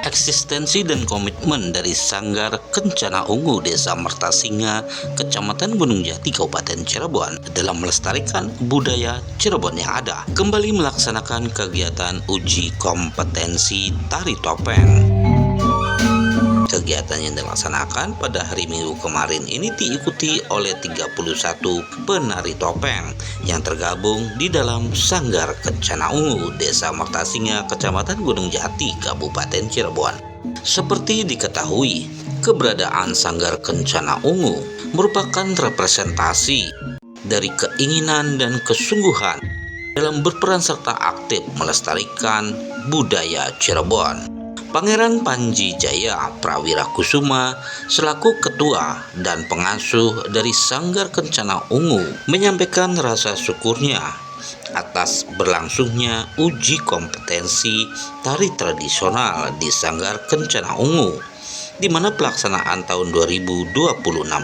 eksistensi dan komitmen dari Sanggar Kencana Ungu Desa Mertasinga, Kecamatan Gunung Jati, Kabupaten Cirebon dalam melestarikan budaya Cirebon yang ada, kembali melaksanakan kegiatan uji kompetensi tari topeng. Kegiatan yang dilaksanakan pada hari Minggu kemarin ini diikuti oleh 31 penari topeng yang tergabung di dalam Sanggar Kencana Ungu Desa Mertasinga, Kecamatan Gunung Jati, Kabupaten Cirebon. Seperti diketahui, keberadaan Sanggar Kencana Ungu merupakan representasi dari keinginan dan kesungguhan dalam berperan serta aktif melestarikan budaya Cirebon. Pangeran Panji Jaya Prawira Kusuma selaku ketua dan pengasuh dari Sanggar Kencana Ungu menyampaikan rasa syukurnya atas berlangsungnya uji kompetensi tari tradisional di Sanggar Kencana Ungu, di mana pelaksanaan tahun 2026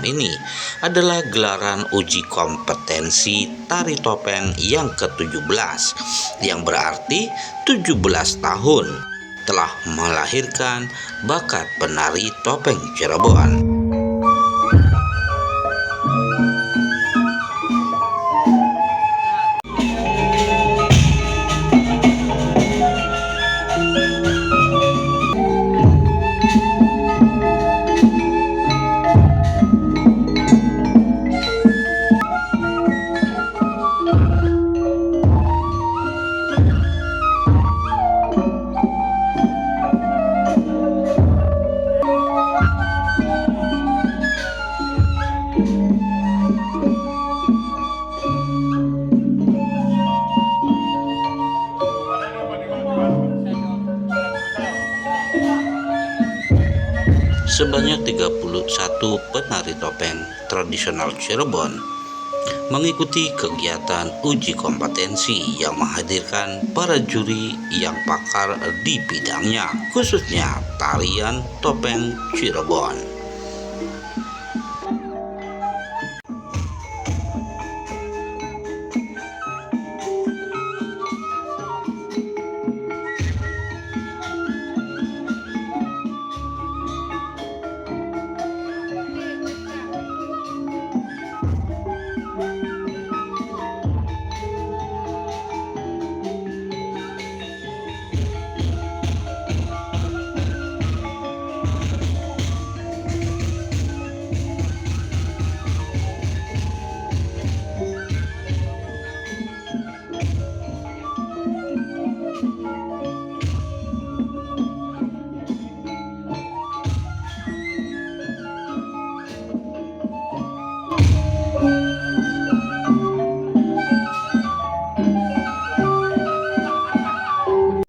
ini adalah gelaran uji kompetensi tari topeng yang ke-17, yang berarti 17 tahun telah melahirkan bakat penari topeng Cirebon. Sebanyak 31 penari topeng tradisional Cirebon mengikuti kegiatan uji kompetensi yang menghadirkan para juri yang pakar di bidangnya, khususnya tarian topeng Cirebon.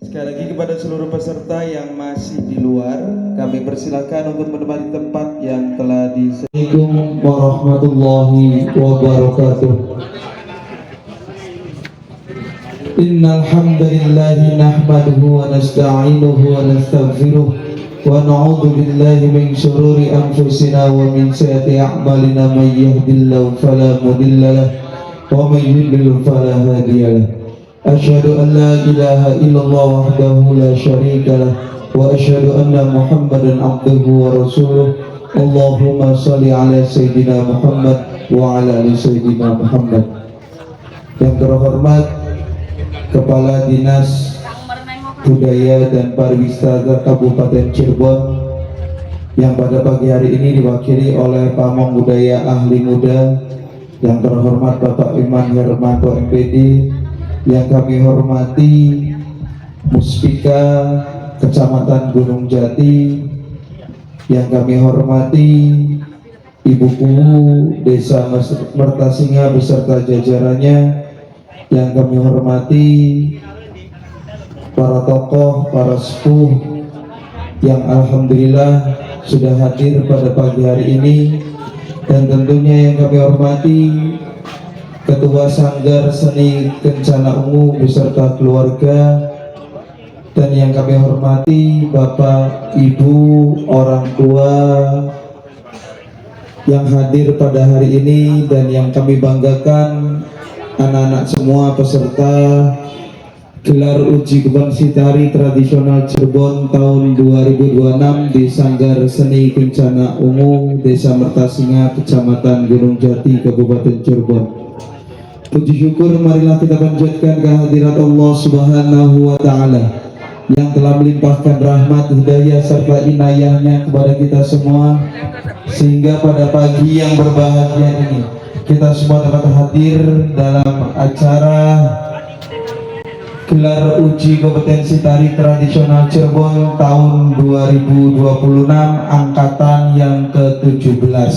Sekali lagi kepada seluruh peserta yang masih di luar, kami persilakan untuk menempati tempat yang telah disediakan. Assalamualaikum warahmatullahi wabarakatuh. Innal hamdalillahi nahmaduhu wa nasta'inuhu wa nastaghfiruh wa na'udzu billahi min shururi anfusina wa min sayyiati a'malina, may yahdihillahu fala mudilla lahu wa may yudlil fala hadiya lahu. Asyhadu an la ilaha illallah wahdahu la syarika lah wa asyhadu anna Muhammadan abduhu wa rasuluh. Allahumma shalli ala sayyidina Muhammad wa ala ali sayyidina Muhammad. Yang terhormat Kepala Dinas Budaya dan Pariwisata Kabupaten Cirebon, yang pada pagi hari ini diwakili oleh Pamong Budaya Ahli Muda, yang terhormat Bapak Iman Hermanto MPD, yang kami hormati Muspika Kecamatan Gunung Jati, yang kami hormati Ibu Kuwu Desa Mertasinga beserta jajarannya, yang kami hormati para tokoh, para sepuh yang alhamdulillah sudah hadir pada pagi hari ini, dan tentunya yang kami hormati Ketua Sanggar Seni Kencana Ungu beserta keluarga, dan yang kami hormati Bapak, Ibu, orang tua yang hadir pada hari ini, dan yang kami banggakan anak-anak semua peserta gelar uji kebangsi tari tradisional Cirebon tahun 2026 di Sanggar Seni Kencana Ungu, Desa Mertasinga, Kecamatan Gunung Jati, Kabupaten Cirebon. Puji syukur marilah kita panjatkan kehadirat Allah Subhanahu wa Ta'ala yang telah melimpahkan rahmat, hidayah serta inayahnya kepada kita semua, sehingga pada pagi yang berbahagia ini kita semua dapat hadir dalam acara gelar uji kompetensi tari tradisional Cirebon tahun 2026 angkatan yang ke-17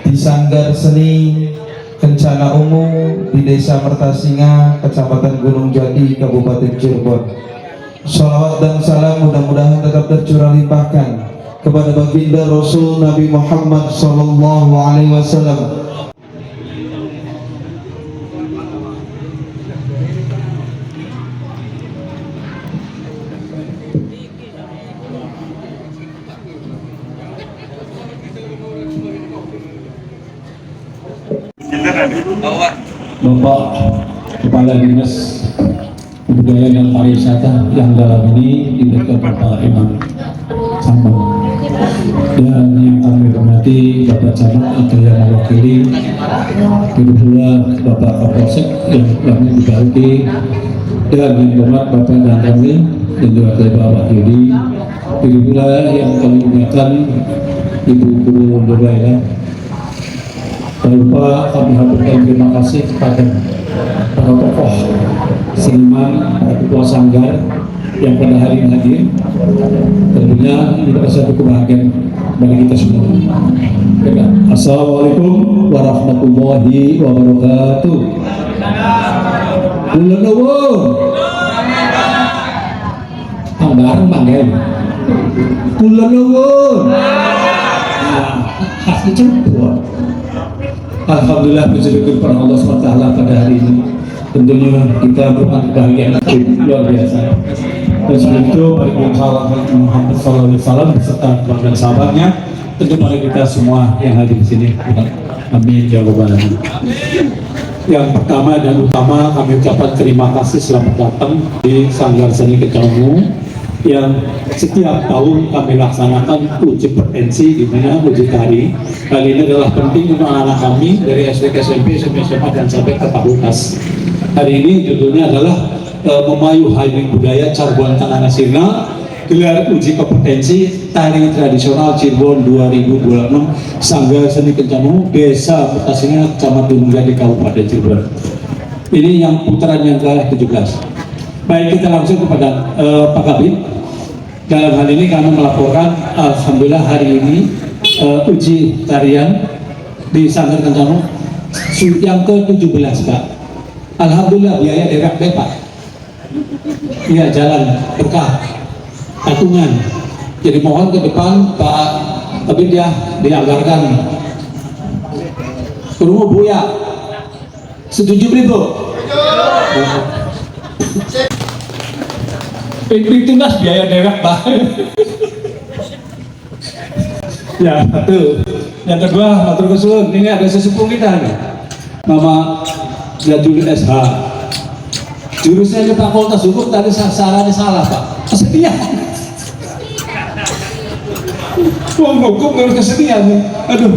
di Sanggar Seni Kencana Ungu di Desa Mertasinga, Kecamatan Gunung Jati, Kabupaten Cirebon. Salawat dan salam mudah-mudahan tetap tercurah limpahkan kepada baginda Rasul Nabi Muhammad SAW. Bapak Kepala Dinas Kebudayaan dan Pariwisata yang dalam ini direktur Bapak Imam Sambang, dan yang kami hormati Bapak Camat atau yang mewakili, begitu pula Bapak Kapolsek yang kami dibantu, dan yang hormat Bapak dan kami dan juga Bapak Yudi, begitu pula yang kami ingatkan Ibu Guru Nurbaila. Tak lupa kami haturkan terima kasih kepada para tokoh seniman, para ketua sanggar yang pada hari ini hadir. Tentunya ini adalah satu kebahagiaan bagi kita semua. Assalamualaikum warahmatullahi wabarakatuh. Kula nuwun. Ang bareng manggen. Kula nuwun. Khas Cirebon. Alhamdulillah, puji syukur kepada Allah SWT pada hari ini. Tentunya kita merupakan kebahagiaan luar biasa. Dan sebelum itu, mari kita salawat Muhammad SAW beserta keluarga sahabatnya. Tentu mari kita semua yang hadir di sini. Amin ya rabbal alamin. Yang pertama dan utama kami ucapkan terima kasih selamat datang di Sanggar Seni Kencana Ungu yang setiap tahun kami laksanakan uji potensi, di mana uji tari kali ini adalah penting untuk anak-anak kami dari SD, SMP, SMA dan sampai ke fakultas. Hari ini judulnya adalah Memayu Hari Budaya Cirebon Tanah Nasirna, gelar uji kompetensi tari tradisional Cirebon 2026, Sanggar Seni Kencana Ungu, Desa Mertasinga, Kecamatan Gunung Jati, Kabupaten Cirebon. Ini yang putaran yang ke-17. Baik, kita langsung kepada Pak Kabid. Dalam hal ini kami melaporkan, alhamdulillah hari ini uji tarian di Sanggar Kencana Ungu yang ke-17, Pak. Alhamdulillah biaya derek Pak. Iya, jalan berkah, patungan. Jadi mohon ke depan Pak Kabid ya dianggarkan. Kurungu Bu ya. Setuju Bu? Itu mas biaya derek Pak. Ya, satu. Yang kedua, matur nuwun, ini ada sesepuh kita nih. Nama Jadul SH. Jurusnya di Fakultas Hukum tadi sasarannya salah Pak. Kesedihan. Uang hukum harus kesedihan. Aduh.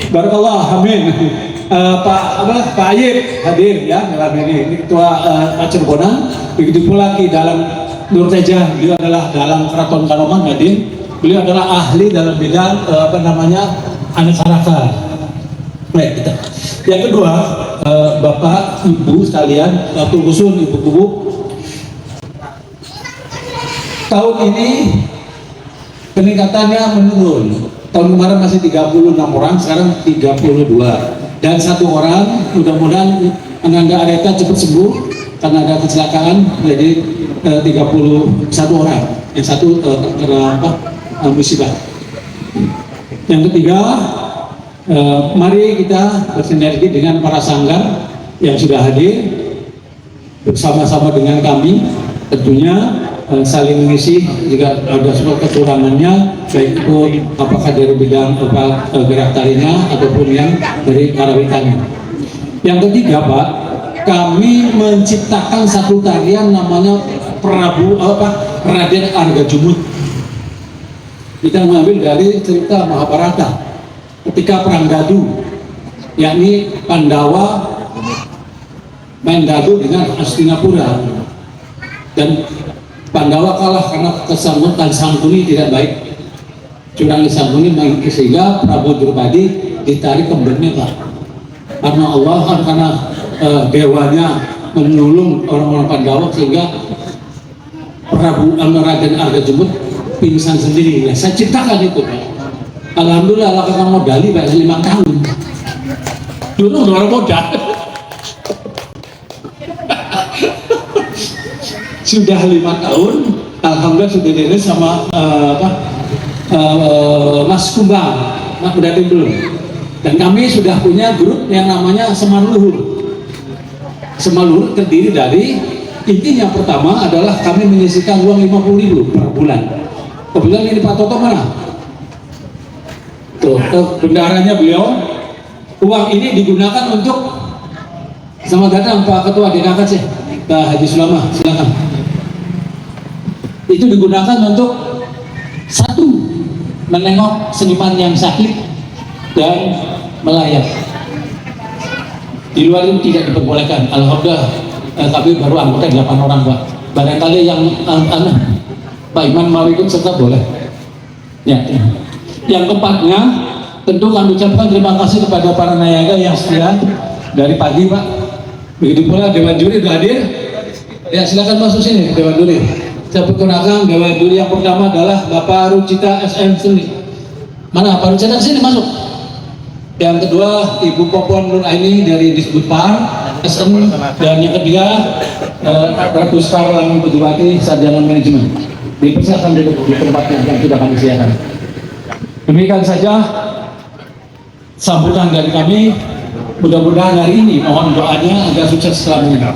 Barakallah, amin. Pak Ayib hadir ya dalam ini ketua Cirebonan. Begitu pula di dalam Nur Teja, beliau adalah dalam Keraton Kanoman hadir. Beliau adalah ahli dalam bidang anekaraka. Baik, kita. Yang kedua, Bapak Ibu sekalian, Tugusun Ibu-ibu, tahun ini peningkatannya menurun. Tahun kemarin masih 36 orang, sekarang 32. Dan satu orang, mudah-mudahan Ananda Areta cepat sembuh karena ada kecelakaan, jadi 31 orang. Yang satu musibah. Yang ketiga, mari kita bersinergi dengan para sanggar yang sudah hadir bersama-sama dengan kami, tentunya saling mengisi jika ada sebuah kekurangannya, baik itu apakah dari bidang gerak tarinya ataupun yang dari karawitannya. Yang ketiga Pak, kami menciptakan satu tarian namanya Raden Arga Jumut. Kita mengambil dari cerita Mahabharata ketika perang Dadu, yakni Pandawa main dadu dengan Hastinapura, dan Pandawa kalah karena kesanggupan Sangkuni tidak baik, curangi Sangkuni, sehingga Prabu Drupadi ditarik kembernya Pak, karena Allah karena dewanya menyulung orang-orang Pandawa, sehingga Prabu Raden Arga Jumut pingsan sendiri. Nah, saya ciptakan itu Pak. Alhamdulillah lah karena modali Pak 5 tahun. Dulu orang modal. Sudah 5 tahun, alhamdulillah sudah dirilis sama Mas Kumbang, Mas Budati belum. Dan kami sudah punya grup yang namanya Semar Luhur. Semar Luhur terdiri dari, intinya pertama adalah kami menyisihkan uang 50.000 per bulan. Kebetulan ini Pak Toto mana? Tuh, bendaharanya beliau. Uang ini digunakan untuk, selamat datang Pak Ketua DKK sih, Pak Haji Sulama, silakan. Itu digunakan untuk satu, menengok seniman yang sakit dan melayat. Di luar itu tidak diperbolehkan. Alhamdulillah, tapi baru anggota 8 orang Pak. Barangkali yang Pak Iman mau ikut serta boleh. Ya. Yang keempatnya, tentu kami ucapkan terima kasih kepada para nayaga yang setia dari pagi Pak. Begitu pula Dewan Juri sudah hadir. Ya, silakan masuk sini Dewan Juri. Saya perkenalkan Dewan Juri yang pertama adalah Bapak Rucita SM Seni. Mana Pak Rucita sini masuk. Yang kedua Ibu Popon Nur Aini dari Disbudpar SM, dan yang ketiga Ratu Skarlang Pejuwati Sarjana Manajemen. Dipersilakan di tempatnya yang sudah kami siapkan. Demikian saja sambutan dari kami. Mudah-mudahan hari ini mohon doanya agar sukses selamanya.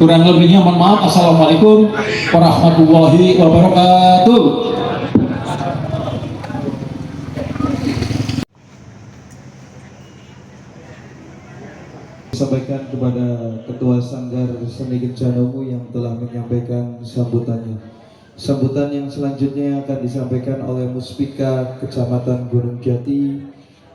Kurang lebihnya mohon maaf. Assalamualaikum warahmatullahi wabarakatuh. Sampaikan kepada Ketua Sanggar Seni Kencana Ungu yang telah menyampaikan sambutannya. Sambutan yang selanjutnya akan disampaikan oleh Muspika Kecamatan Gunung Jati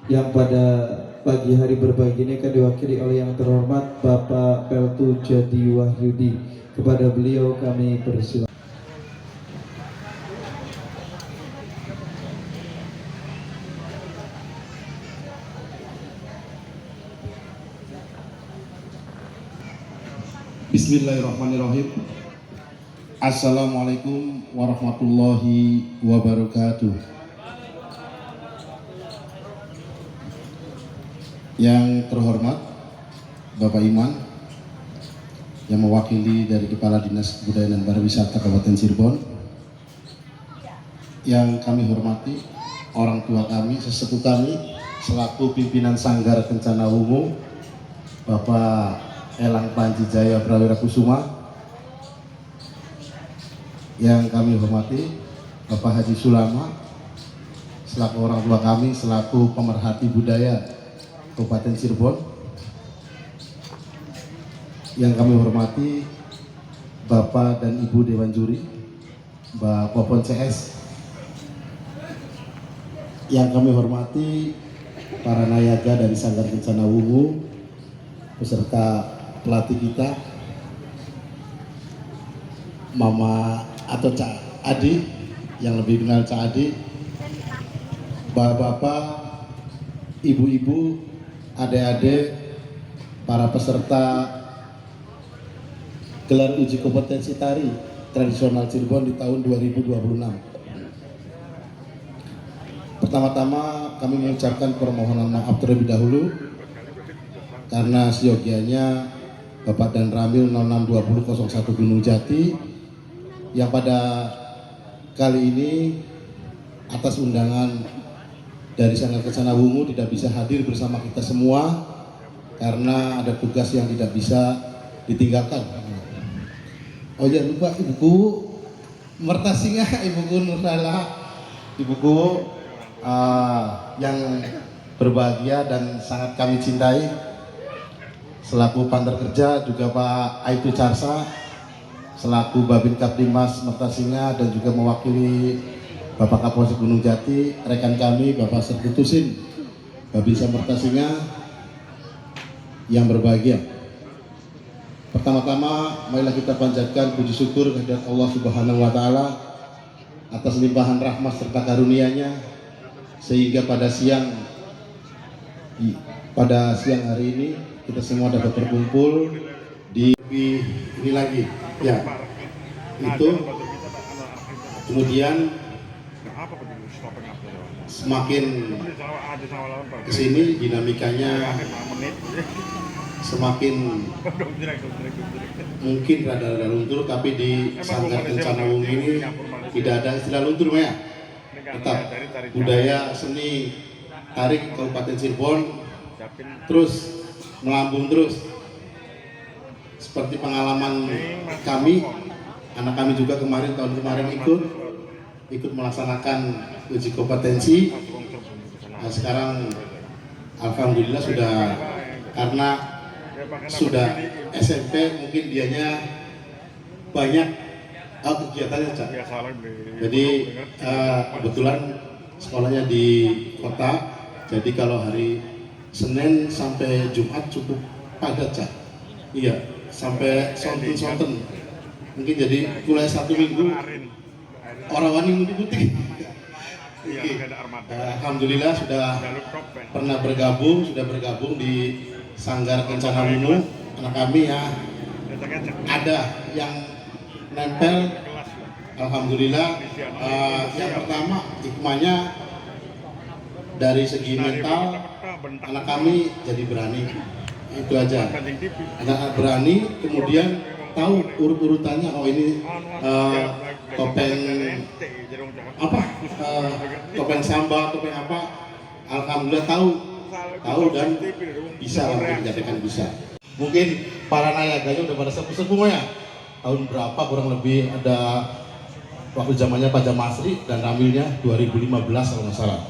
yang pada pagi hari berbagi ini akan diwakili oleh yang terhormat Bapak Peltu Jadi Wahyudi. Kepada beliau kami persilakan. Bismillahirrahmanirrahim. Assalamualaikum warahmatullahi wabarakatuh. Yang terhormat Bapak Iman yang mewakili dari Kepala Dinas Kebudayaan dan Pariwisata Kabupaten Cirebon, yang kami hormati orang tua kami, sesepuh kami selaku pimpinan Sanggar Kencana Ungu, Bapak Elang Panji Jaya Prawira Kusuma, yang kami hormati Bapak Haji Sulama selaku orang tua kami, selaku pemerhati budaya Kabupaten Cirebon, yang kami hormati Bapak dan Ibu Dewan Juri, Mbak Popon CS, yang kami hormati para nayaga dari Sanggar Kencana Ungu beserta pelatih kita, Mama atau Cak Adi yang lebih kenal Cak Adi, bapak-bapak, ibu-ibu, adik-adik, para peserta gelar uji kompetensi tari tradisional Cirebon di tahun 2026. Pertama-tama kami mengucapkan permohonan maaf terlebih dahulu karena seyogianya Bapak dan Ramil 062001 Gunung Jati yang pada kali ini atas undangan dari Sanggar Kencana Ungu tidak bisa hadir bersama kita semua karena ada tugas yang tidak bisa ditinggalkan. Oh ya, lupa ibuku Mertasinga, ibuku Nurhala, ibuku yang berbahagia dan sangat kami cintai. selaku Panter Kerja, juga Pak Aitu Carsa selaku Babin Kaptimas Mertasinga, dan juga mewakili Bapak Kapolsek Gunung Jati, rekan kami Bapak Sertutusin Babinsa Mertasinga yang berbahagia. Pertama-tama marilah kita panjatkan puji syukur kehadirat Allah Subhanahu wa taala atas limpahan rahmat serta karunia-Nya, sehingga pada siang hari ini kita semua dapat berkumpul di ini lagi ya, itu kemudian semakin kesini dinamikanya semakin mungkin rada-rada luntur, tapi di Sanggar Kencana Wungu ini tidak ada istilah luntur ya, tetap budaya seni tarik Kabupaten Cirebon terus melambung terus. Seperti pengalaman kami, anak kami juga tahun kemarin ikut melaksanakan uji kompetensi. Nah, sekarang alhamdulillah karena sudah SMP, mungkin dianya banyak kegiatannya, Cak. Jadi kebetulan sekolahnya di kota, jadi kalau hari Senin sampai Jumat cukup padat, Cak. Iya, sampai sonten. Mungkin jadi mulai 1 minggu orang wani mudik-mudik. Alhamdulillah sudah pernah bergabung di Sanggar Kencana Wungu. Anak kami ya ada yang nempel. Alhamdulillah. Yang pertama hikmahnya dari segi mental, anak kami jadi berani. Itu aja. Anak berani, kemudian tahu urut-urutannya. Oh ini topeng apa? Topeng samba, topeng apa? Alhamdulillah tahu dan bisa lah, dijadikan bisa. Mungkin para nayaganya udah pada sepuh-sepuh ya. Tahun berapa kurang lebih ada waktu zamannya Pak Jamasri dan Ramilnya 2015 kalau nggak salah.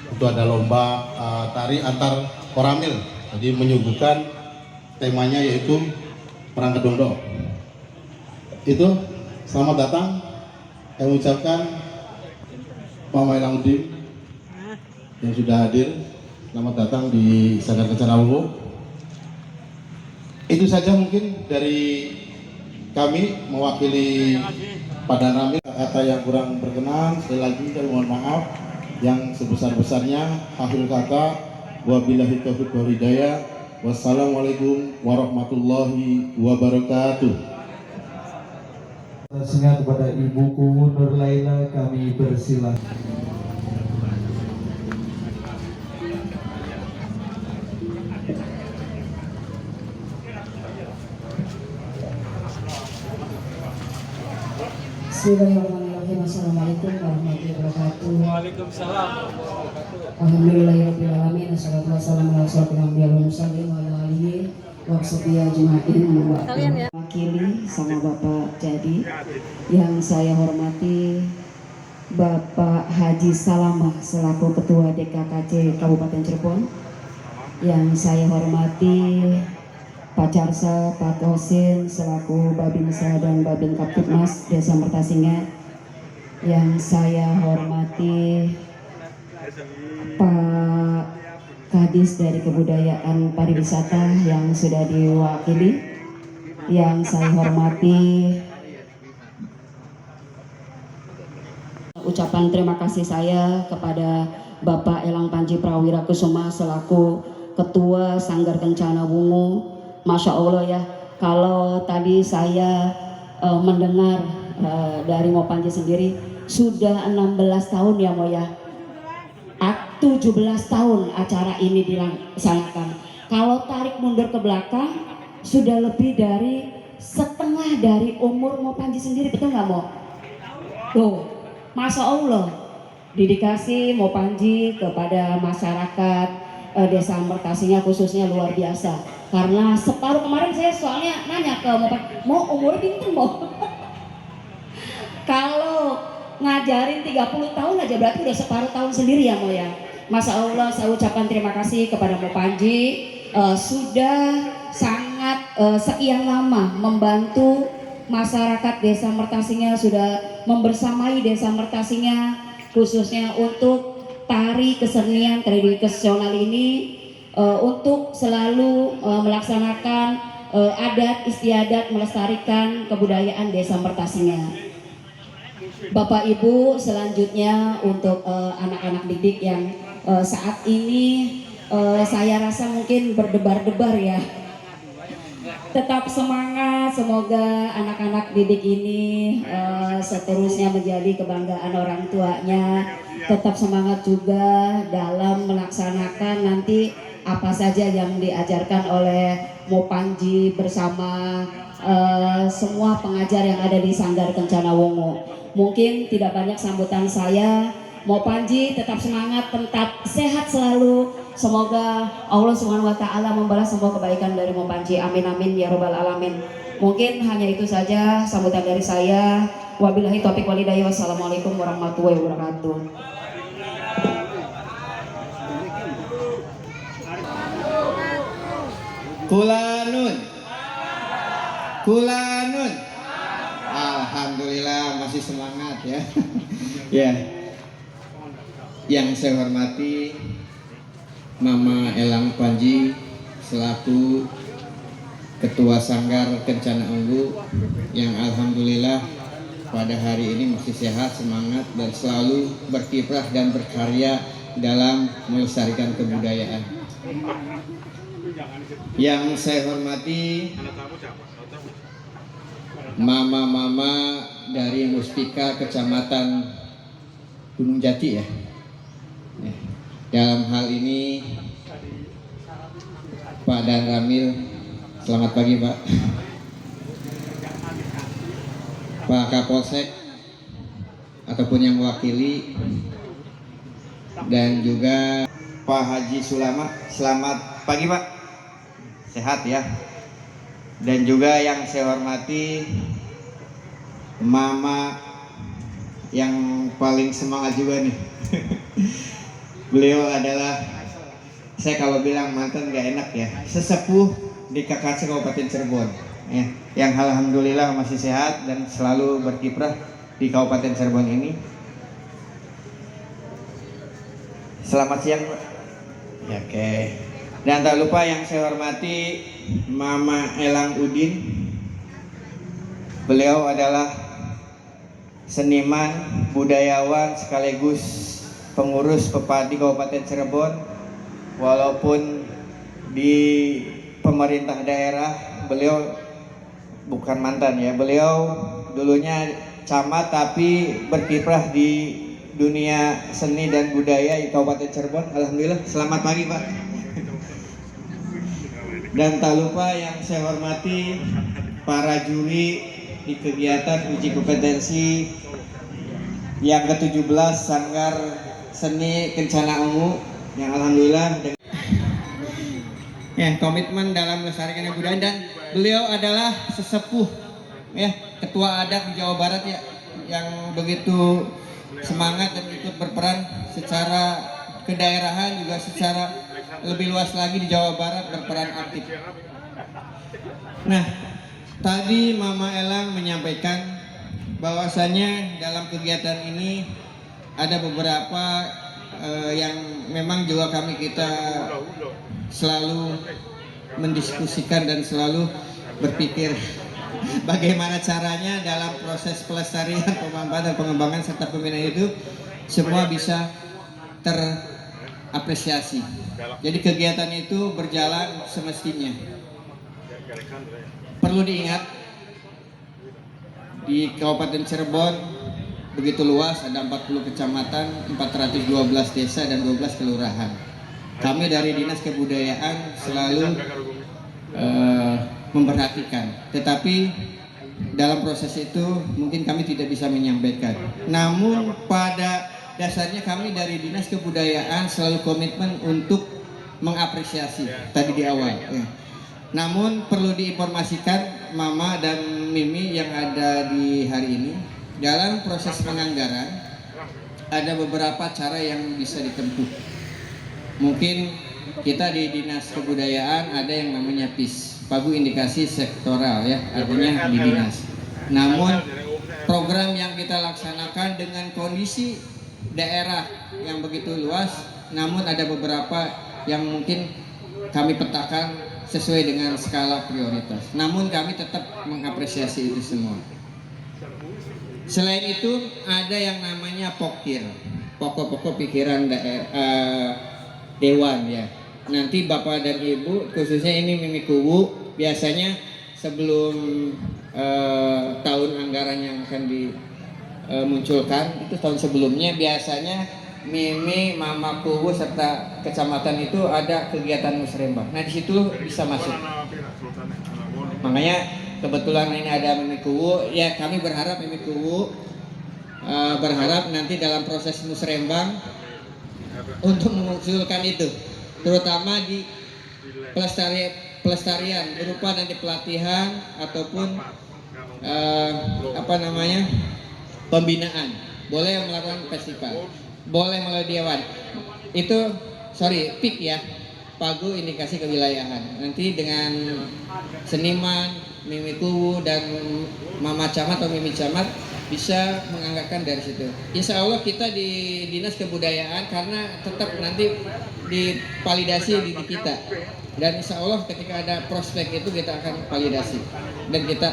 Itu ada lomba tari antar koramil. Jadi menyuguhkan temanya yaitu Perang Kedondong. Itu selamat datang. Saya ucapkan Pak Mailangudin yang sudah hadir, selamat datang di Sanggar Kencana Wungu. Itu saja mungkin dari kami mewakili Pak Dan Ramil. Kata yang kurang berkenan sekali lagi saya mohon maaf yang sebesar-besarnya. Akhir kata, wabillahi taufiq wal hidayah. Wassalamualaikum warahmatullahi wabarakatuh. Sehingga kepada Ibuku Nur Laila kami persilahkan. Bismillahirrahmanirrahim. Assalamualaikum warahmatullahi wabarakatuh. Waalaikumsalam. Alhamdulillahirrahmanirrahim. Assalatu wassalamu ala asyrofil anbiya'i wal mursalin wa ala alihi wa sahbihi ajma'in. Wakili sama Bapak Jadi, yang saya hormati Bapak Haji Salamah selaku Ketua DKKC Kabupaten Cirebon, yang saya hormati Pak Carsa, Pak Tosin selaku Babinsa dan Babin Kaptipmas Desa Mertasinga, yang saya hormati Pak Kadis dari Kebudayaan Pariwisata yang sudah diwakili, yang saya hormati ucapan terima kasih saya kepada Bapak Elang Panji Prawira Kusuma selaku Ketua Sanggar Kencana Wungu. Masya Allah ya, kalau tadi saya mendengar dari Mo Panji sendiri sudah 16 tahun ya Mo ya, 17 tahun acara ini dilaksanakan. Kalau tarik mundur ke belakang sudah lebih dari setengah dari umur Mo Panji sendiri, betul nggak Mo? Tuh, Masya Allah, dedikasi Mo Panji kepada masyarakat Desa Mertasinga khususnya luar biasa. Karena separuh kemarin saya soalnya nanya ke Mo umur pinter Mo. Kalau ngajarin 30 tahun aja berarti udah separuh tahun sendiri ya Mo ya. Masya Allah, saya ucapkan terima kasih kepada Mo Panji sudah sangat sekian lama membantu masyarakat Desa Mertasinga, sudah membersamai Desa Mertasinga khususnya untuk tari kesenian tradisional ini, untuk selalu melaksanakan adat istiadat, melestarikan kebudayaan Desa Mertasinga. Bapak Ibu, selanjutnya untuk anak-anak didik yang saat ini saya rasa mungkin berdebar-debar ya. Tetap semangat, semoga anak-anak didik ini seterusnya menjadi kebanggaan orang tuanya. Tetap semangat juga dalam melaksanakan nanti apa saja yang diajarkan oleh Mo Panji bersama semua pengajar yang ada di Sanggar Kencana Wungu. Mungkin tidak banyak sambutan saya. Mo Panji tetap semangat, tetap sehat selalu. Semoga Allah Subhanahu wa taala membalas semua kebaikan dari Mo Panji. Amin amin ya robbal alamin. Mungkin hanya itu saja sambutan dari saya. Wabillahi taufiq wal hidayah. Wassalamualaikum warahmatullahi wabarakatuh. Kulanun. Kulanun. Alhamdulillah masih semangat ya. Ya. Yang saya hormati Mama Elang Panji selaku Ketua Sanggar Kencana Ungu yang alhamdulillah pada hari ini masih sehat, semangat dan selalu berkiprah dan berkarya dalam melestarikan kebudayaan. Yang saya hormati mama-mama dari Mustika Kecamatan Gunung Jati ya. Dalam hal ini Pak Dan Ramil, selamat pagi Pak. Pak Kapolsek ataupun yang mewakili, dan juga Pak Haji Sulama, selamat pagi Pak. Sehat ya. Dan juga yang saya hormati Mama yang paling semangat juga nih. Beliau adalah, saya kalau bilang mantan gak enak ya, sesepuh di KKC Kabupaten Cirebon ya, yang alhamdulillah masih sehat dan selalu berkiprah di Kabupaten Cirebon ini. Selamat siang Pak. Ya, oke. Dan tak lupa yang saya hormati Mama Elang Udin. Beliau adalah seniman, budayawan sekaligus pengurus Pepadi Kabupaten Cirebon. Walaupun di pemerintah daerah beliau bukan mantan ya, beliau dulunya camat tapi berkiprah di dunia seni dan budaya di Kabupaten Cirebon. Alhamdulillah, selamat pagi Pak. Dan tak lupa yang saya hormati para juri di kegiatan uji kompetensi yang ke-17 Sanggar Seni Kencana Ungu yang alhamdulillah ya komitmen dalam melestarikan kebudayaan, dan beliau adalah sesepuh ya, ketua adat di Jawa Barat ya, yang begitu semangat dan ikut berperan secara kedaerahan juga secara lebih luas lagi di Jawa Barat, berperan aktif. Nah, tadi Mama Elang menyampaikan bahwasanya dalam kegiatan ini ada beberapa yang memang juga kita selalu mendiskusikan dan selalu berpikir bagaimana caranya dalam proses pelestarian, pemanfaatan, pengembangan serta pembinaan itu semua bisa terapresiasi. Jadi kegiatan itu berjalan semestinya. Perlu diingat, di Kabupaten Cirebon begitu luas, ada 40 kecamatan, 412 desa dan 12 kelurahan. Kami dari Dinas Kebudayaan selalu memperhatikan, tetapi dalam proses itu mungkin kami tidak bisa menyampaikan. Namun pada dasarnya kami dari Dinas Kebudayaan selalu komitmen untuk mengapresiasi tadi di awal ya. Namun perlu diinformasikan Mama dan Mimi yang ada di hari ini, dalam proses penganggaran ada beberapa cara yang bisa ditempuh. Mungkin kita di Dinas Kebudayaan ada yang namanya PIS, Pagu indikasi sektoral ya, artinya di dinas. Namun program yang kita laksanakan dengan kondisi daerah yang begitu luas, namun ada beberapa yang mungkin kami petakan sesuai dengan skala prioritas. Namun kami tetap mengapresiasi itu semua. Selain itu ada yang namanya pokir, pokok-pokok pikiran dewan ya. Nanti Bapak dan Ibu, khususnya ini Mimi Kuwu, biasanya sebelum tahun anggaran yang akan dimunculkan itu tahun sebelumnya biasanya Mimi, Mama Kuwu serta kecamatan itu ada kegiatan musrembang. Nah di situ bisa masuk. Makanya kebetulan ini ada Mimi Kuwu, ya kami berharap Mimi Kuwu berharap nanti dalam proses musrembang untuk mengusulkan itu, terutama di pelestarian berupa nanti pelatihan ataupun pembinaan. Boleh melakukan festival, boleh melalui dewan. Itu PIK ya, Pagu Indikasi Kewilayahan. Nanti dengan seniman, Mimi Kuwu dan Mama Camat atau Mimi Camat bisa menganggarkan dari situ. Insya Allah kita di Dinas Kebudayaan karena tetap nanti divalidasi di kita. Dan insya Allah ketika ada prospek itu kita akan validasi dan kita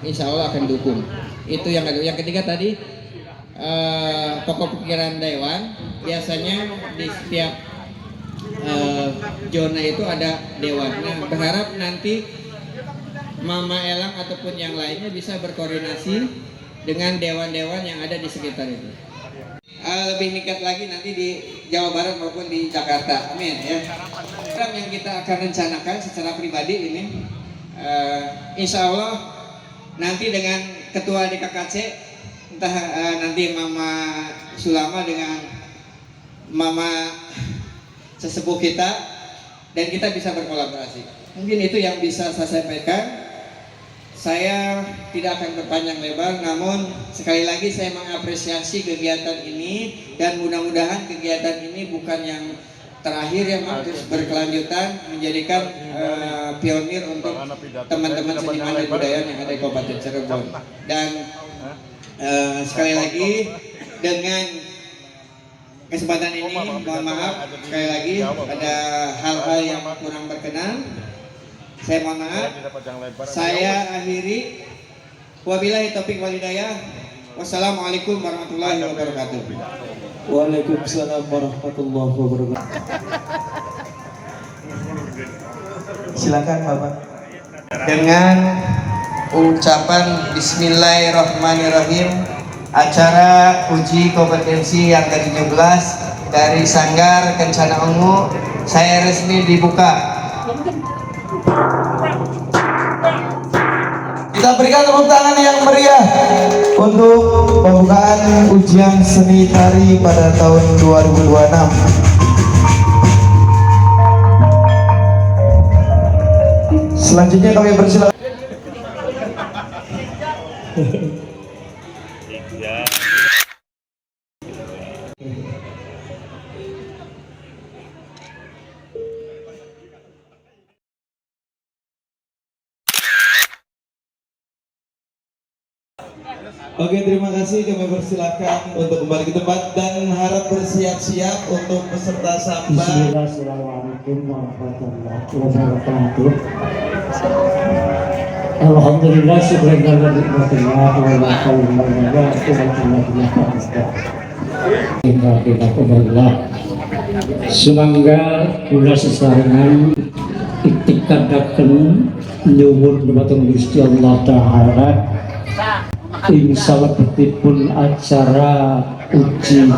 insya Allah akan dukung. Itu yang kedua. Yang ketiga tadi pokok pikiran dewan, biasanya di setiap zona itu ada dewan. Nah, berharap nanti Mama Elang ataupun yang lainnya bisa berkoordinasi dengan dewan-dewan yang ada di sekitar itu. Lebih meningkat lagi nanti di Jawa Barat maupun di Jakarta. Amin ya. Program yang kita akan rencanakan secara pribadi ini, insya Allah nanti dengan Ketua DKKC, entah nanti Mama Sulama dengan Mama sesepuh kita, dan kita bisa berkolaborasi. Mungkin itu yang bisa saya sampaikan. Saya tidak akan berpanjang lebar, namun sekali lagi saya mengapresiasi kegiatan ini dan mudah-mudahan kegiatan ini bukan yang terakhir yang harus berkelanjutan, menjadikan pionir untuk teman-teman seniman dan budaya yang ada di Kabupaten Cirebon. Dan sekali lagi dengan kesempatan ini mohon maaf sekali lagi ada hal-hal yang kurang berkenan. Saya mohon maaf. Saya akhiri. Wabillahi taufiq wal hidayah. Wassalamualaikum warahmatullahi wabarakatuh. Waalaikumsalam warahmatullahi wabarakatuh. Silakan Bapak. Dengan ucapan Bismillahirrahmanirrahim, acara uji kompetensi yang ke-17 dari Sanggar Kencana Ungu saya resmi dibuka. Kita berikan tepuk tangan yang meriah untuk pembukaan ujian seni tari pada tahun 2026. Selanjutnya kami persilakan. Oke, terima kasih. Kami persilakan untuk kembali ke tempat dan harap bersiap-siap untuk peserta samba. Bismillahirrahmanirrahim warahmatullahi wabarakatuh. Alhamdulillah syukur dan nikmatillah wa la haula wa la quwwata illa billah. Sumangga kula sesarengan itikadaken nyuwun dhumateng Gusti Allah Ta'ala insya Allah betipun acara uji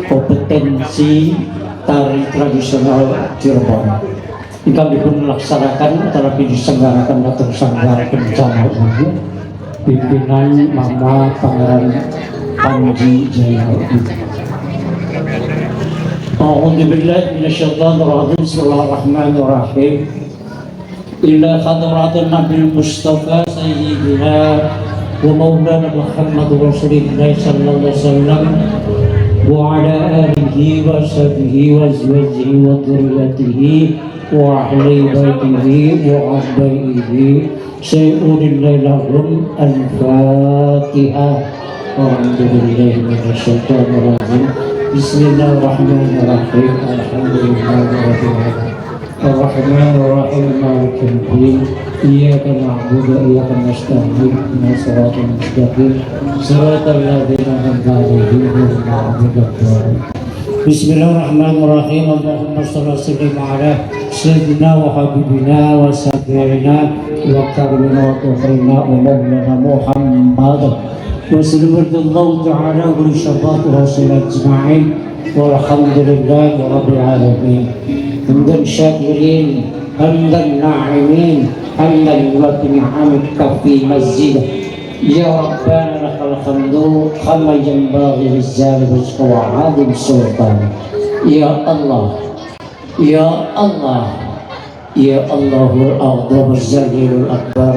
kompetensi tari tradisional Cirebon ingkang dipun laksanakan tetapi diselenggarakan datang Sanggar Kencana Ungu pimpinan Mama Pangeran Panji Jayawati. A'udzubillahi minasyaitonir rajim. Bismillahirrahmanirrahim. Ila hadratin Nabi Mustafa Sayyidina wa Maulana Muhammad Rasulullah sallallahu alaihi wasallam wa ala alihi wa sahbihi wa azwajihi wa dhurriyyatihi وأهل بيته وأبائه سيؤول لهم الفاتحة. أعوذ بالله من الشيطان الرجيم. بسم الله الرحمن الرحيم. الحمد لله رب العالمين الرحمن الرحيم مالك يوم الدين إياك نعبد وإياك نستعين اهدنا الصراط المستقيم صراط الذين أنعمت عليهم غير المغضوب عليهم. بسم الله الرحمن الرحيم. اللهم صل وسلم على سيدنا وحبيبنا وسيدنا وكرمنا وطهرنا ومولانا محمد وسلم الله تعالى ولشفاعة رسول أجمعين والحمد لله رب العالمين. حمدا شاكرين حمدا ناعمين حمدا يوافي نعمك في مسجده يا ربنا لك الحمد كما ينبغي للجلال وعظيم سلطانك. يا الله يا الله يا الله الأعظم الجليل الأكبر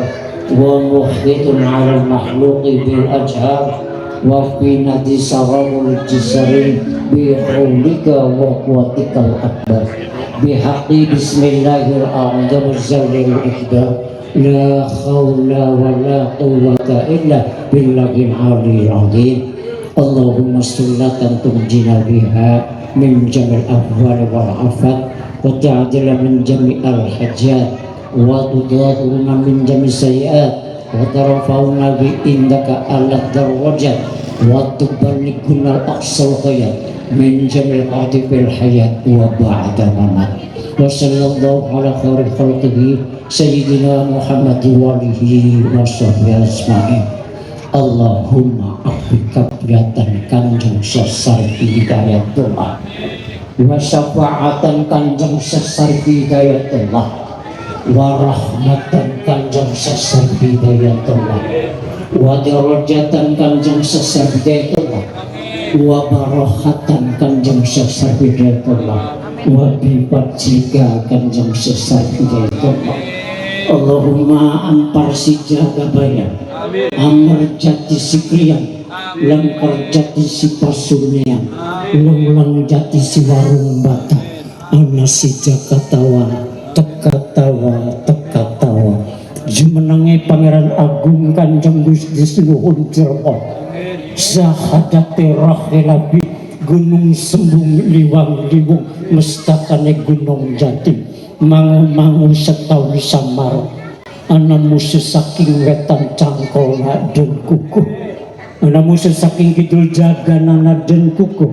ومحيط على المخلوق بالأجهار وفي نادي سراب الجسرين بحولك وقوتك الأكبر بحق بسم الله الأعظم الجليل الأكبر لا حول ولا قوة إلا بالله العلي العظيم. اللهم صلة تنجينا بها من جميع الأهوال والآفات وتعدل من جميع الحاجات وتطهرنا من جميع السيئات وترفعنا عندك على الدرجات وتبلغنا الأقصى الغايات من جميع عاطف الحياة وبعد الممات. وصلى الله على خير خلقه سيدنا محمد وآله وصحبه أجمعين. Allahumma akhbika biatan kanjeng sesarki hidayatullah wa syafaatan kanjeng sesarki hidayatullah wa rahmatan kanjeng sesarki hidayatullah wa darajatan kanjeng sesarki hidayatullah wa barakatan kanjeng sesarki hidayatullah wa bibajika kanjeng sesarki hidayatullah. Allahumma ampar si jaga bayang amar jati si kriyan langkar jati si pasunian lang jati si warung bata ana si jakatawa tekatawa tekatawa jumenange pangeran agung kanjeng Gusti Sinuhun Cirebon sahadate rahilabi gunung sembung liwang liwung mestakane gunung jati mangu-mangu setahun samar ana musuh saking wetan cangkolna den kukuh ana musuh saking kidul jaganana den kukuh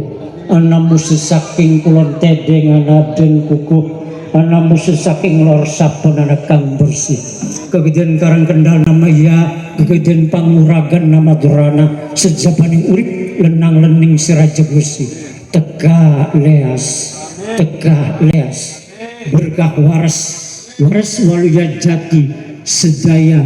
ana musuh saking kulon tedeng ana den kukuh ana musuh saking lor sapon ana kang bersih kegeden karang kendal nama ya kegeden panguragan nama durana sejabaning urip lenang lening siraja besi tegak leas berkah waras waluya jati sedaya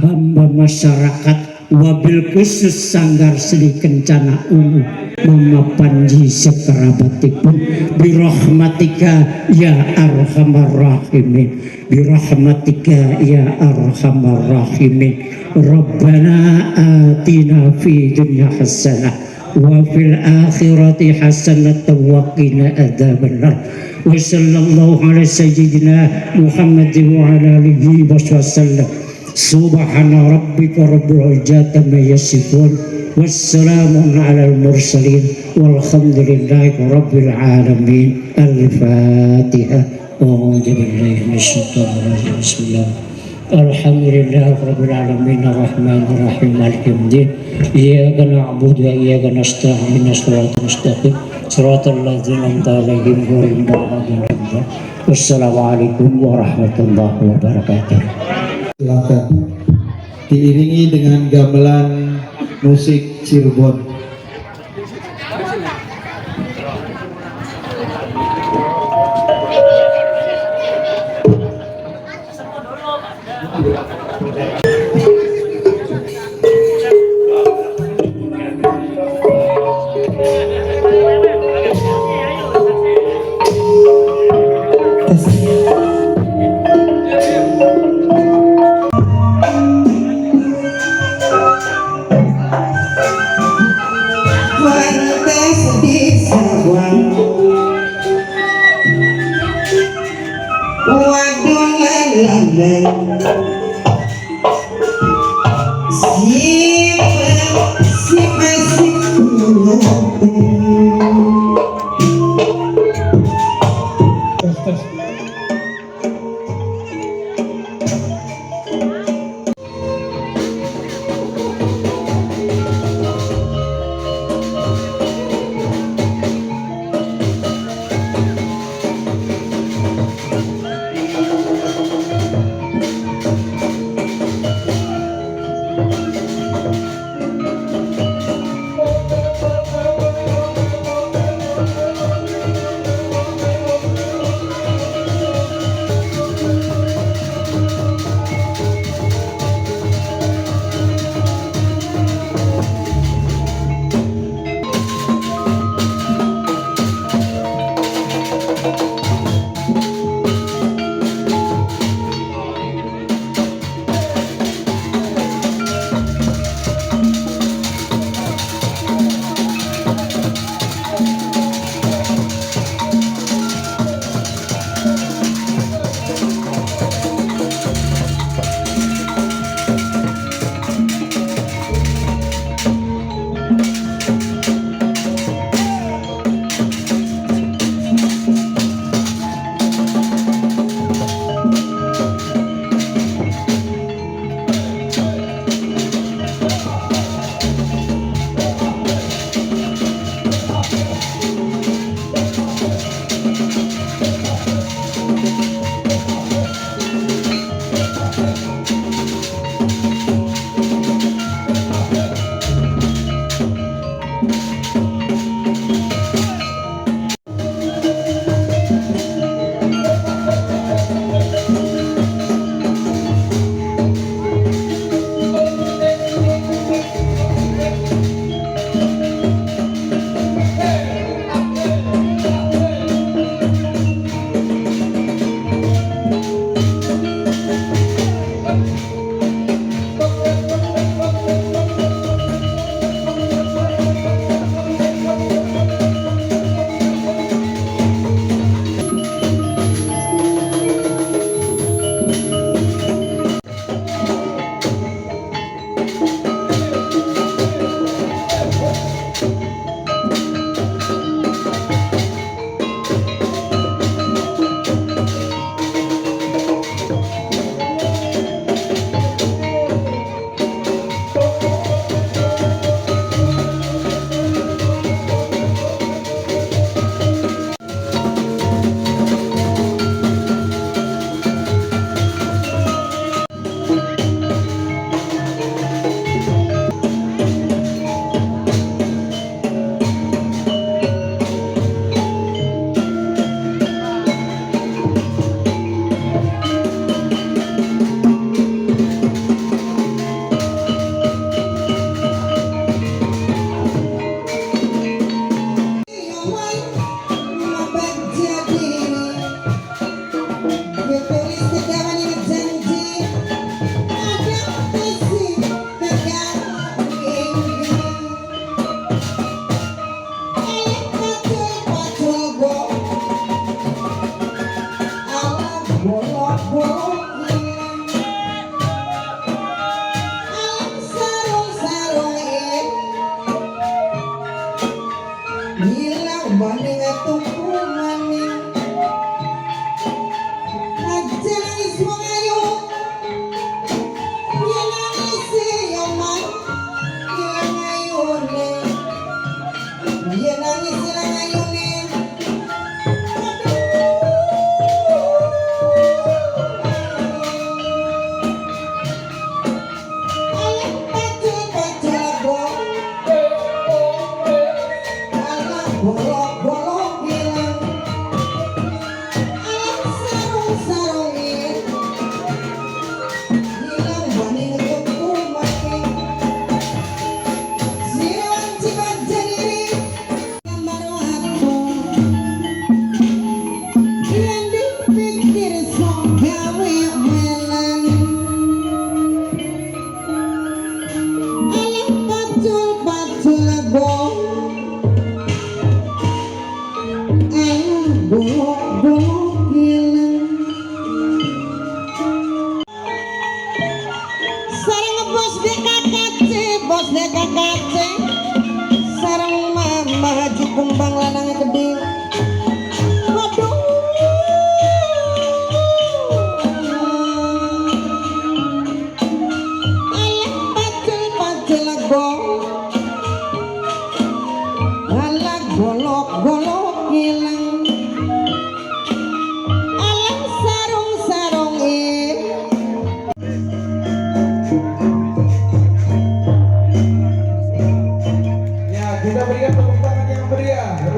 hamba masyarakat wabil khusus Sanggar Seni Kencana Ungu Mama Panji sekerabatipun birahmatika ya arhamar rahimin birahmatika ya arhamar rahimin. Rabbana atina fi dunya hasanah wa fil akhirati hasanatan wa qina adzabannar. Wa sallallahu ala sayyidina Muhammad wa ala alihi wa sallam. Subhana rabbika rabbil izzati amma yasifun wassalamun alal mursalin walhamdulillahi rabbil alamin. Al-Fatihah. A'udzu billahi minasyaitonir rajim. Bismillah. Alhamdulillahi rabbil alamin arrahmanir rahim maliki yaumiddin. Iyyaka na'budu wa iyyaka nasta'in ihdinas siratal mustaqim siratal ladzina an'amta 'alaihim ghairil maghdubi 'alaihim. Wassalamualaikum warahmatullahi wabarakatuh. Silakan diiringi dengan gamelan musik Cirebon.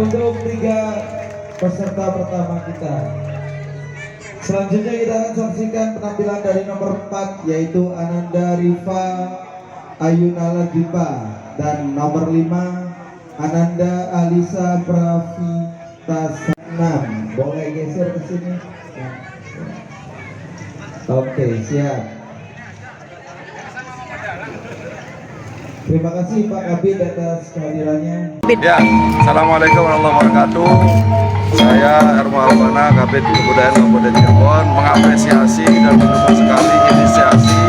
untuk 3 peserta pertama kita. Selanjutnya kita akan saksikan penampilan dari nomor 4 yaitu Ananda Rifa Ayunala Dipa, dan nomor 5 Ananda Alisa Pravitasnam. Boleh geser ke sini? Oke, siap. Terima kasih Pak Kabid atas kehadirannya. Ya, Assalamualaikum warahmatullahi wabarakatuh. Saya Erma Albana, Kabid Kebudayaan Kabupaten Cirebon, mengapresiasi dan mendukung sekali inisiasi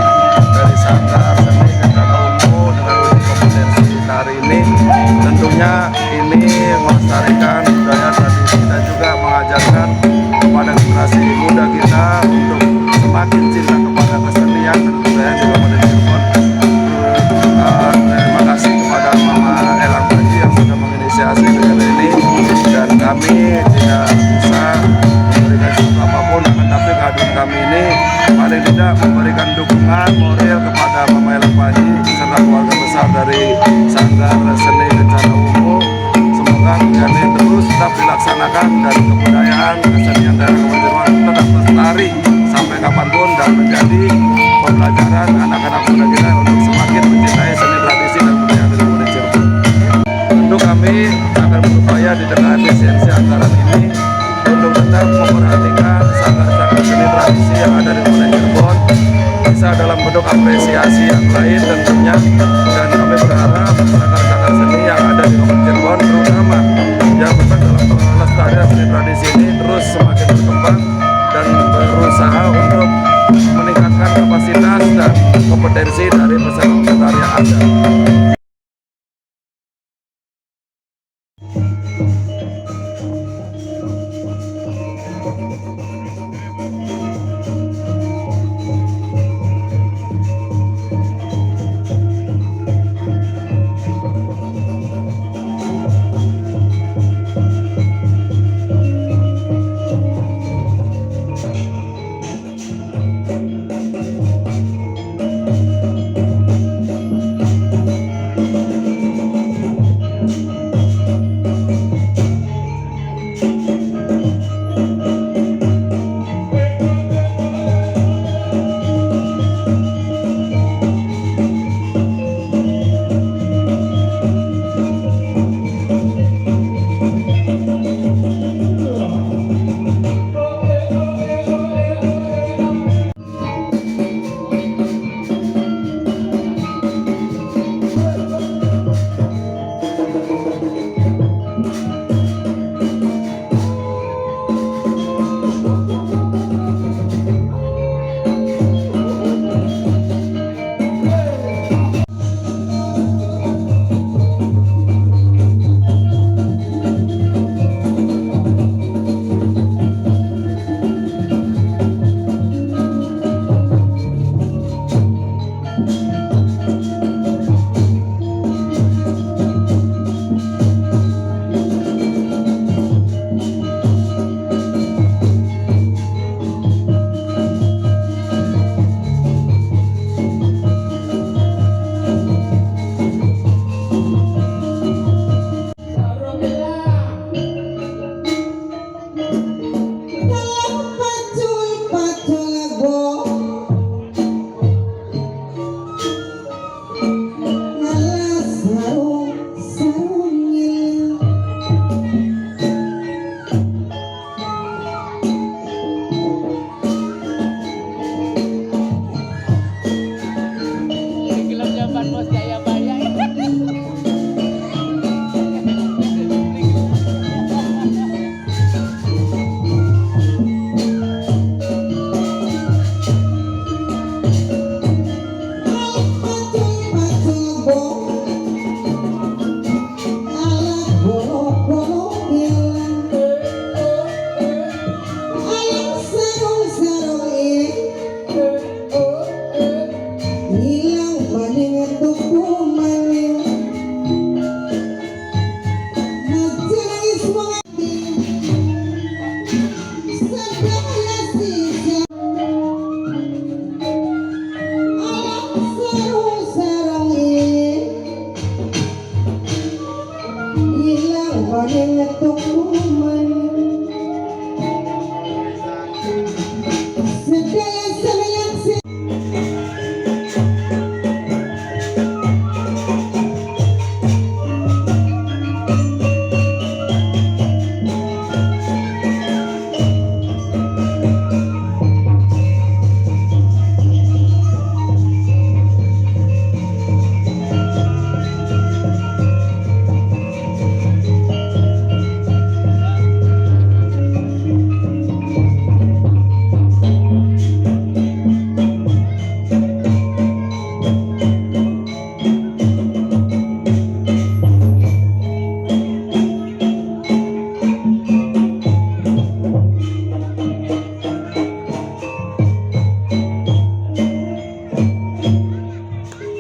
dari Sanggar Seni Kencana Ungu dengan uji kompetensi hari ini. Tentunya ini melestarikan budaya tradisi dan juga mengajarkan kepada generasi muda kita untuk semakin cinta kepada kesenian dan budaya di Kabupaten Cirebon. Terima kasih kepada Mama Elang Panji yang sudah menginisiasi kegiatan ini, dan kami tidak bisa memberikan sesuatu apapun, tetapi kehadiran kami ini paling tidak memberikan dukungan moral kepada Mama Elang Panji serta keluarga besar dari Sanggar Seni Kencana Ungu. Semoga kegiatan ini terus tetap dilaksanakan dan kebudayaan kesenian dari Kabupaten Cirebon tetap lestari sampai kapanpun dan menjadi pembelajaran anak-anak muda kita untuk semakin mencintai seni tradisi dan budaya dari Kabupaten Cirebon. Tentu kami akan berupaya di tengah efisiensi anggaran ini untuk tetap memperhatikan sanggar-sanggar seni tradisi yang ada di Kabupaten Cirebon bisa dalam bentuk apresiasi yang lain tentunya, dan kami berharap sanggar-sanggar seni yang ada di Kabupaten Cirebon terutama yang berperan dalam pelestarian seni tradisi ini terus semakin berkembang dan berusaha untuk meningkatkan kapasitas dan kompetensi dari peserta yang ada.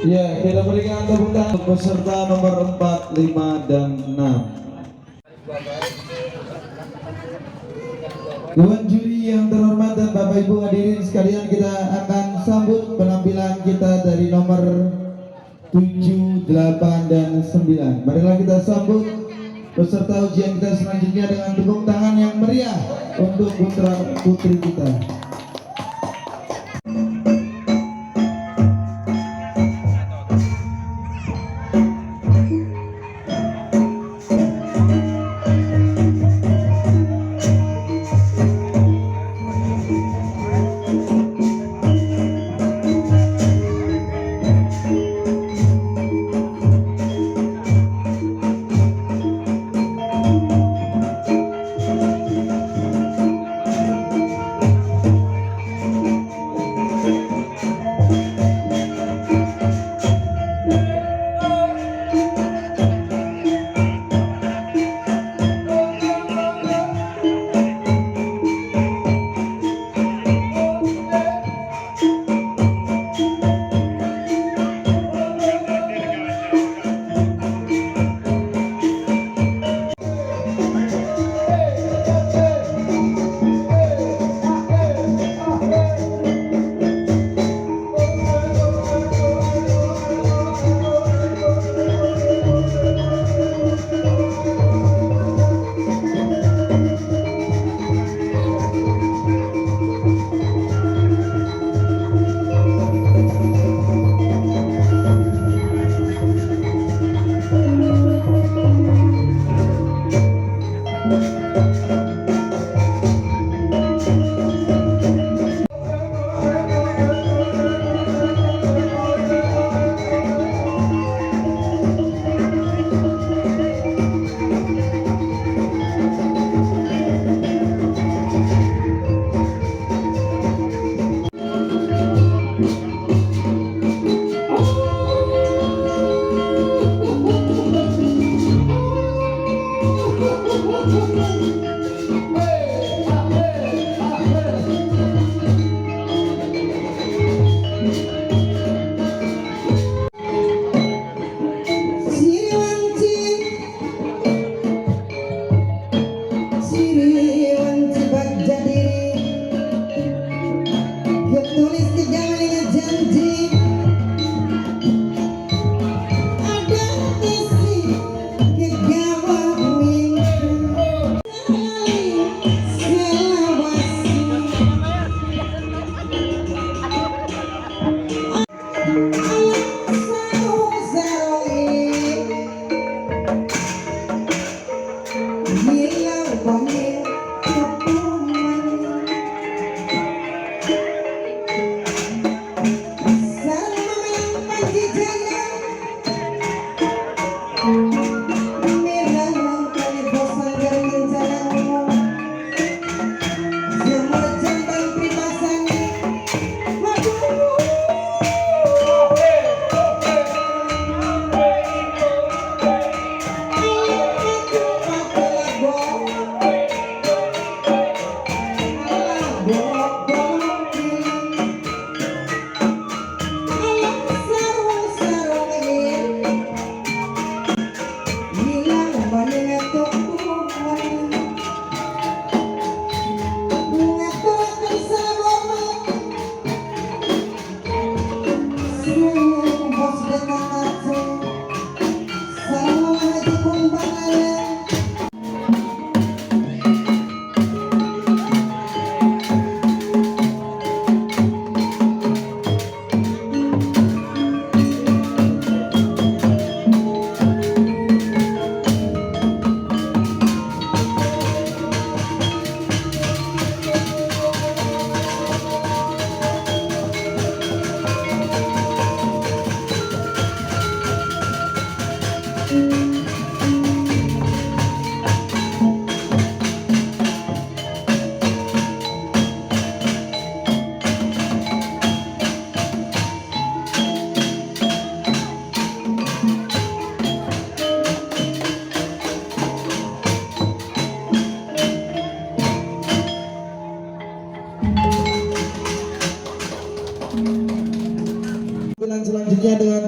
Ya, kita berikan tepuk tangan untuk peserta nomor 4, 5, dan 6. Dewan juri yang terhormat dan Bapak Ibu hadirin sekalian, kita akan sambut penampilan kita dari nomor 7, 8, dan 9. Marilah kita sambut peserta ujian kita selanjutnya dengan tepuk tangan yang meriah untuk putra putri kita.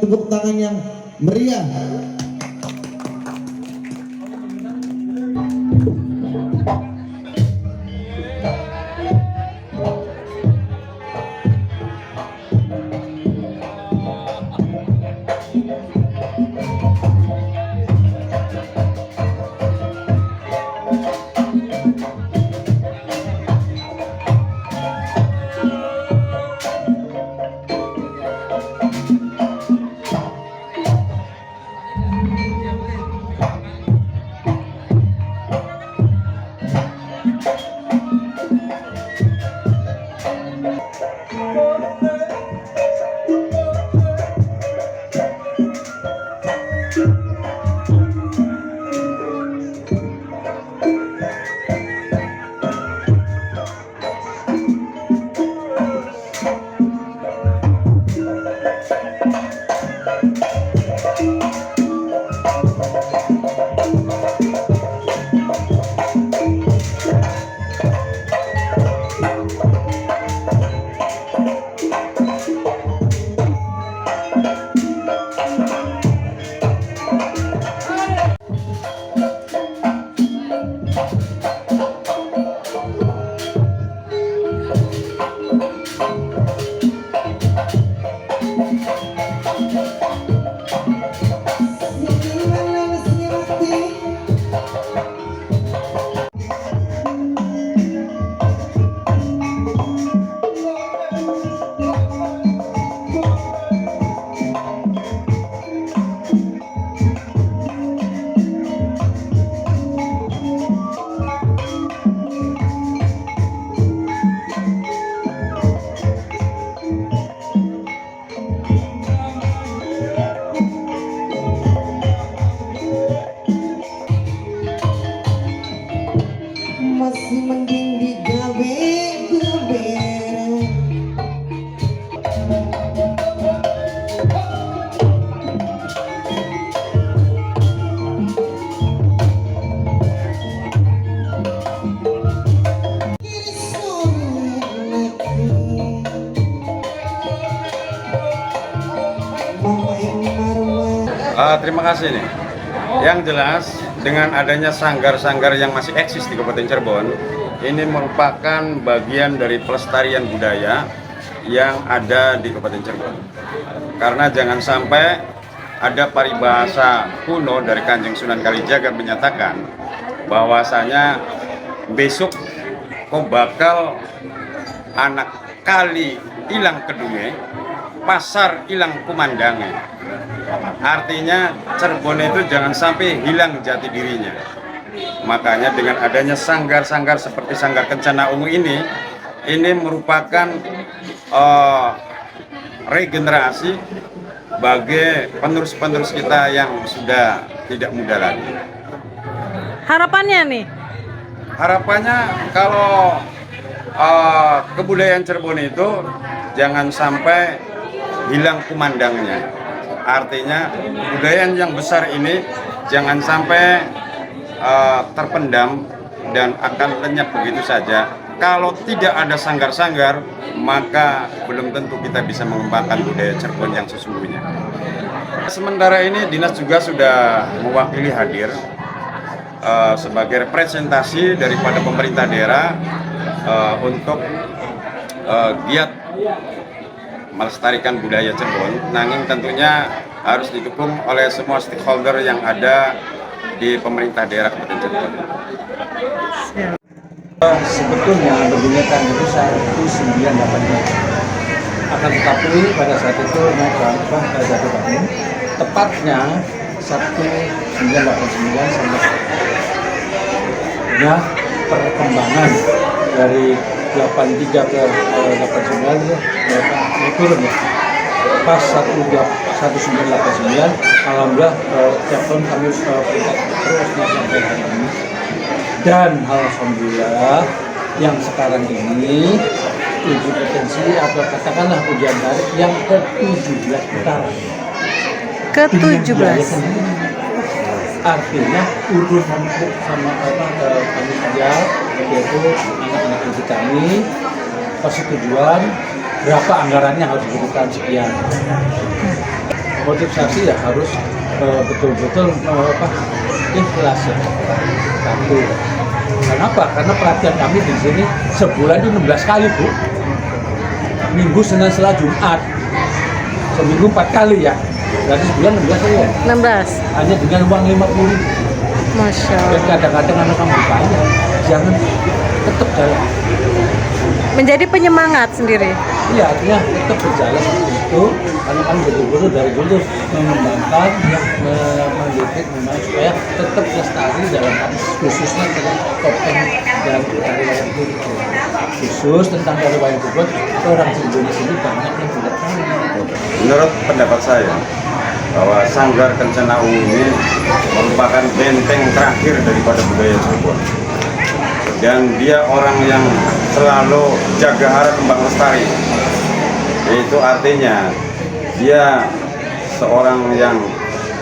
tepuk tangan yang meriah. Masih mending digawe geber. Terima kasih nih. Yang jelas dengan adanya sanggar-sanggar yang masih eksis di Kabupaten Cirebon, ini merupakan bagian dari pelestarian budaya yang ada di Kabupaten Cirebon. Karena jangan sampai ada paribahasa kuno dari Kanjeng Sunan Kalijaga menyatakan bahwasanya besok kau bakal anak kali ilang kedunge, pasar ilang kumandange. Artinya Cirebon itu jangan sampai hilang jati dirinya. Makanya dengan adanya sanggar-sanggar seperti Sanggar Kencana Ungu ini merupakan regenerasi bagi penerus-penerus kita yang sudah tidak muda lagi. Harapannya nih? Harapannya kalau kebudayaan Cirebon itu jangan sampai hilang kumandangnya. Artinya kebudayaan yang besar ini jangan sampai terpendam dan akan lenyap begitu saja. Kalau tidak ada sanggar-sanggar, maka belum tentu kita bisa mengembangkan budaya Cirebon yang sesungguhnya. Sementara ini dinas juga sudah mewakili hadir sebagai representasi daripada pemerintah daerah untuk giat melestarikan budaya Cirebon, nanging tentunya harus didukung oleh semua stakeholder yang ada di pemerintah daerah Kabupaten Cirebon. Sebetulnya berdirikan itu 1985. Akan tetapi pada saat itu naik ke Jatuh Bangun, tepatnya 1989 sampai ya perkembangan dari 83 ke 89 ya turun ya. Pas 1989 alhamdulillah tiap tahun kami terus sampai hari ini. Dan alhamdulillah yang sekarang ini uji potensi atau katakanlah ujian tarik yang ke-17 sekarang. Ke-17. Artinya urusan sama panitia yaitu anak-anak didik kami persetujuan berapa anggarannya harus diberikan sekian. motivasi ya harus betul-betul ikhlas ya. Satu. Kenapa? Karena pelatihan kami di sini sebulan itu 16 kali, Bu. Minggu, Senin, Selasa, Jumat. Seminggu 4 kali ya. Berarti sebulan 16 kali ya. 16. Hanya dengan uang 50.000. Masya Dan Allah. kadang-kadang anak kamu tanya, jangan tetap jalan. Menjadi penyemangat sendiri. Iya, artinya tetap berjalan seperti itu. Karena kami betul-betul dari dulu mengembangkan, mendidik, supaya tetap lestari dalam khususnya tentang topeng dan tari wayang kulit. Khusus tentang tari wayang kulit, orang Cirebon sini banyak yang tidak tahu. Menurut pendapat saya, bahwa Sanggar Kencana Ungu ini merupakan benteng terakhir daripada budaya Cirebon. Dan dia orang yang selalu jaga hara kembang lestari. Itu artinya dia seorang yang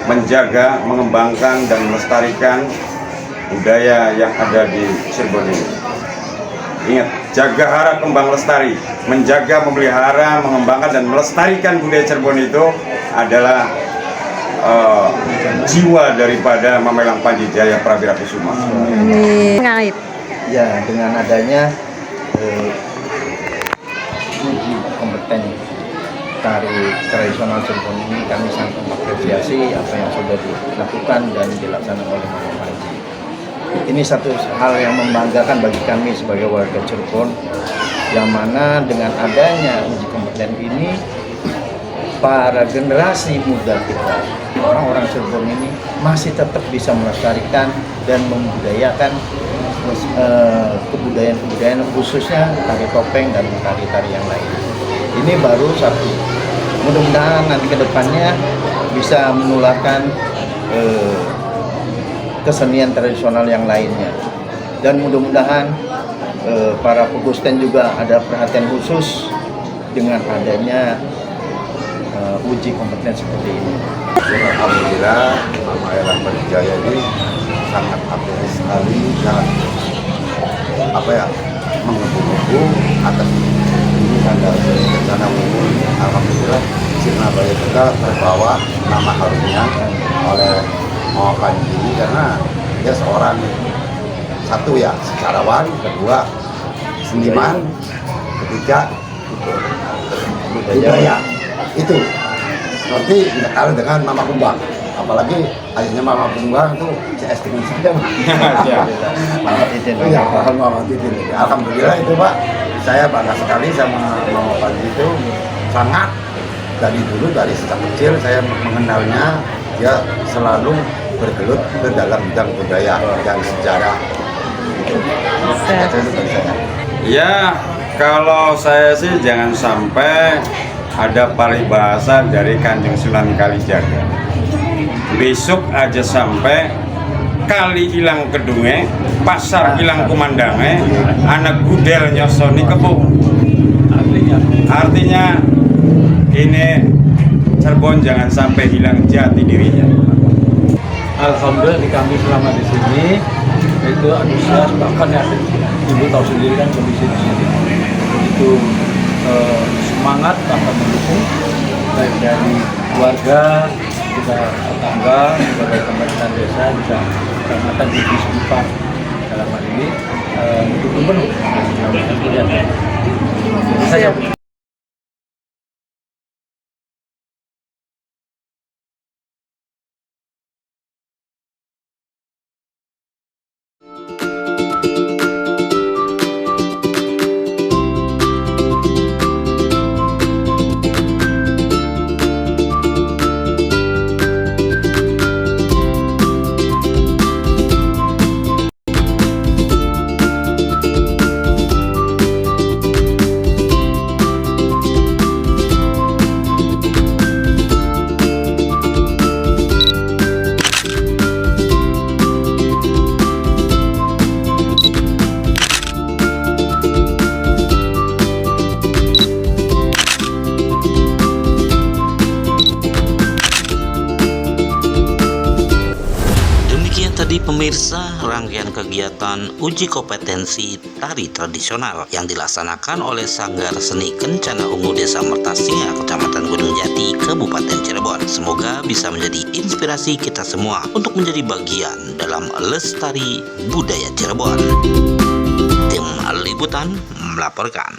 menjaga, mengembangkan dan melestarikan budaya yang ada di Cirebon ini. Ingat, jaga hara kembang lestari, menjaga, memelihara, mengembangkan dan melestarikan budaya Cirebon itu adalah jiwa daripada Mamelang Panji Jaya Prawira Kusuma. Ngaib. Ya, dengan adanya uji kompeten tari tradisional Cirebon ini, kami sangat mengapresiasi apa yang sudah dilakukan dan dilaksanakan oleh Mama Panji. Ini satu hal yang membanggakan bagi kami sebagai warga Cirebon, yang mana dengan adanya uji kompeten ini, para generasi muda kita, orang-orang Cirebon ini masih tetap bisa melestarikan dan membudayakan kebudayaan khususnya tari topeng dan tari-tari yang lain. Ini baru satu. Mudah-mudahan nanti ke depannya bisa menularkan kesenian tradisional yang lainnya. Dan mudah-mudahan para pegusten juga ada perhatian khusus dengan adanya uji kompeten seperti ini. Alhamdulillah, Mamelang Panji Jaya ini sangat aktif sekali, sangat menggebu-gebu atas ini Sanggar Kencana Ungu. Alhamdulillah, Surabaya juga terbawa nama harumnya oleh Mama Panji karena dia seorang satu ya sejarawan, kedua seniman, ketiga budaya. Itu seperti tidak kalah dengan Mama Kumbang. Apalagi ayahnya Mama Kumbang itu CS dengan saya. Alhamdulillah itu Pak, saya bangga sekali sama Mama Panji itu, sangat dari dulu, dari sejak kecil saya mengenalnya, dia selalu bergelut ke dalam bidang budaya dan sejarah. Itu dari saya. Ya, kalau saya sih jangan sampai ada paribahasa dari Kanjeng Sunan Kalijaga. Besok aja sampai kali hilang kedunge, pasar hilang kumandange, anak gudel nyosoni kebun. Artinya ini Cirebon jangan sampai hilang jati dirinya. Alhamdulillah di kami selama di sini itu antusias, bahkan ya ibu tahu sendiri kan kondisi di sini itu semangat bahkan mendukung baik dari keluarga, juga tetangga, juga dari pemerintahan desa, juga kecamatan di Biskupan dalam hal ini mendukung penuh dalam kegiatan. Saya tadi pemirsa rangkaian kegiatan uji kompetensi tari tradisional yang dilaksanakan oleh Sanggar Seni Kencana Ungu Desa Mertasinga, Kecamatan Gunung Jati, Gunungjati, Kabupaten Cirebon. Semoga bisa menjadi inspirasi kita semua untuk menjadi bagian dalam lestari budaya Cirebon. Tim Liputan melaporkan.